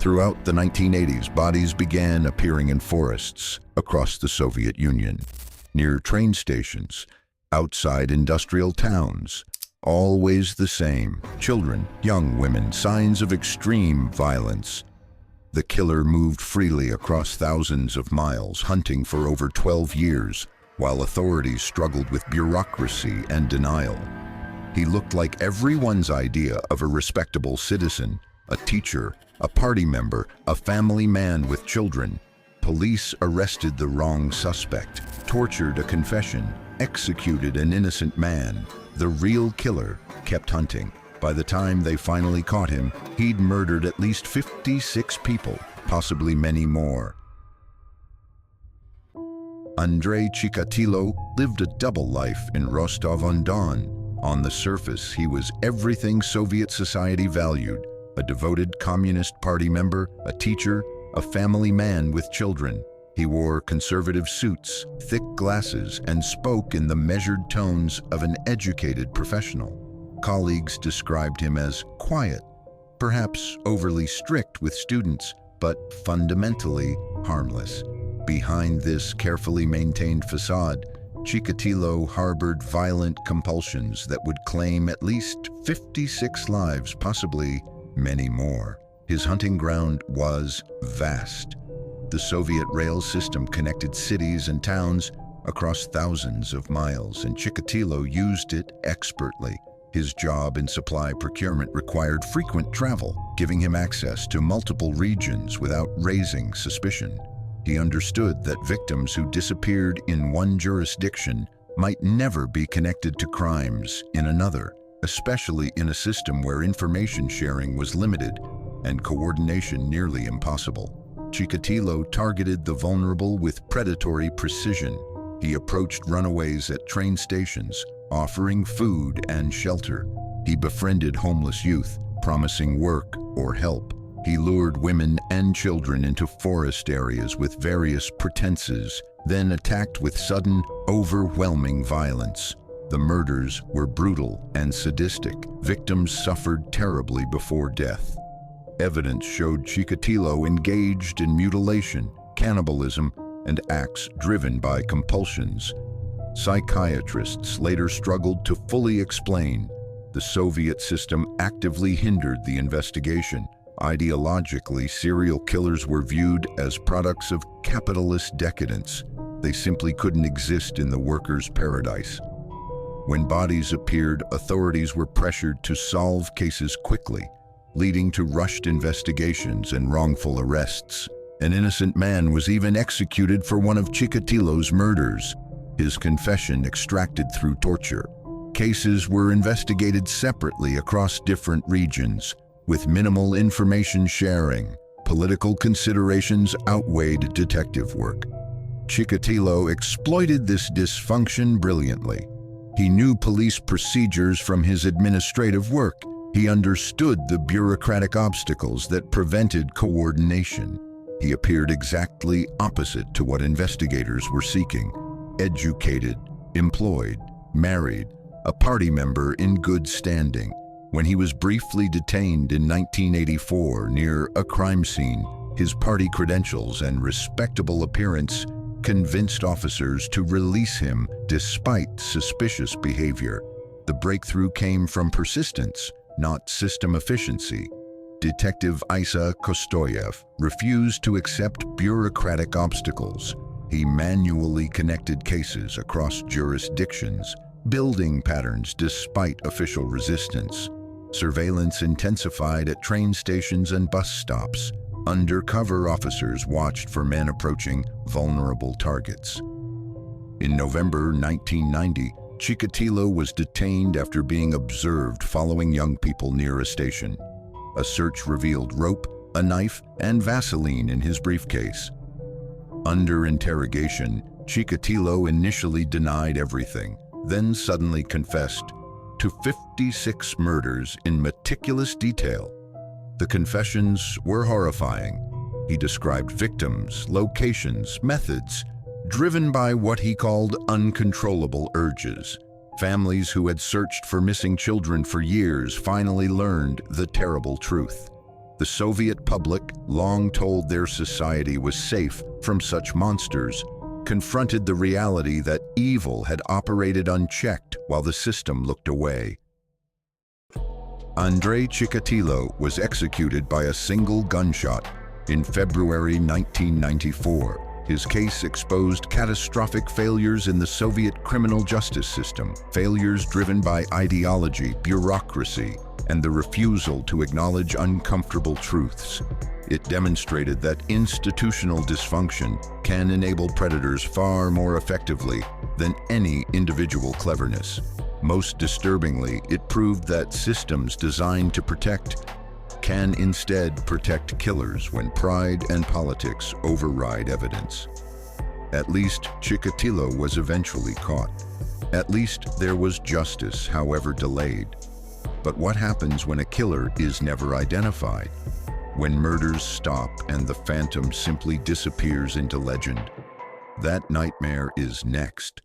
Throughout the 1980s, bodies began appearing in forests across the Soviet Union, near train stations, outside industrial towns. Always the same: children, young women, signs of extreme violence. The killer moved freely across thousands of miles, hunting for over 12 years, while authorities struggled with bureaucracy and denial. He looked like everyone's idea of a respectable citizen: a teacher, a party member, a family man with children. Police arrested the wrong suspect, tortured a confession, executed an innocent man. The real killer kept hunting. By the time they finally caught him, he'd murdered at least 56 people, possibly many more. Andrei Chikatilo lived a double life in Rostov-on-Don. On the surface, he was everything Soviet society valued: a devoted Communist Party member, a teacher, a family man with children. He wore conservative suits, thick glasses, and spoke in the measured tones of an educated professional. Colleagues described him as quiet, perhaps overly strict with students, but fundamentally harmless. Behind this carefully maintained facade, Chikatilo harbored violent compulsions that would claim at least 56 lives, possibly many more. His hunting ground was vast. The Soviet rail system connected cities and towns across thousands of miles, and Chikatilo used it expertly. His job in supply procurement required frequent travel, giving him access to multiple regions without raising suspicion. He understood that victims who disappeared in one jurisdiction might never be connected to crimes in another, especially in a system where information sharing was limited and coordination nearly impossible. Chikatilo targeted the vulnerable with predatory precision. He approached runaways at train stations, offering food and shelter. He befriended homeless youth, promising work or help. He lured women and children into forest areas with various pretenses, then attacked with sudden, overwhelming violence. The murders were brutal and sadistic. Victims suffered terribly before death. Evidence showed Chikatilo engaged in mutilation, cannibalism, and acts driven by compulsions. Psychiatrists later struggled to fully explain. The Soviet system actively hindered the investigation. Ideologically, serial killers were viewed as products of capitalist decadence. They simply couldn't exist in the workers' paradise. When bodies appeared, authorities were pressured to solve cases quickly, leading to rushed investigations and wrongful arrests. An innocent man was even executed for one of Chikatilo's murders, his confession extracted through torture. Cases were investigated separately across different regions, with minimal information sharing. Political considerations outweighed detective work. Chikatilo exploited this dysfunction brilliantly. He knew police procedures from his administrative work. He understood the bureaucratic obstacles that prevented coordination. He appeared exactly opposite to what investigators were seeking: educated, employed, married, a party member in good standing. When he was briefly detained in 1984 near a crime scene, his party credentials and respectable appearance convinced officers to release him despite suspicious behavior. The breakthrough came from persistence, not system efficiency. Detective Isa Kostoyev refused to accept bureaucratic obstacles. He manually connected cases across jurisdictions, building patterns despite official resistance. Surveillance intensified at train stations and bus stops. Undercover officers watched for men approaching vulnerable targets. In November 1990, Chikatilo was detained after being observed following young people near a station. A search revealed rope, a knife, and Vaseline in his briefcase. Under interrogation, Chikatilo initially denied everything, then suddenly confessed to 56 murders in meticulous detail. The confessions were horrifying. He described victims, locations, methods, driven by what he called uncontrollable urges. Families who had searched for missing children for years finally learned the terrible truth. The Soviet public, long told their society was safe from such monsters, confronted the reality that evil had operated unchecked while the system looked away. Andrei Chikatilo was executed by a single gunshot in February 1994. His case exposed catastrophic failures in the Soviet criminal justice system, failures driven by ideology, bureaucracy, and the refusal to acknowledge uncomfortable truths. It demonstrated that institutional dysfunction can enable predators far more effectively than any individual cleverness. Most disturbingly, it proved that systems designed to protect can instead protect killers when pride and politics override evidence. At least Chikatilo was eventually caught. At least there was justice, however delayed. But what happens when a killer is never identified? When murders stop and the phantom simply disappears into legend? That nightmare is next.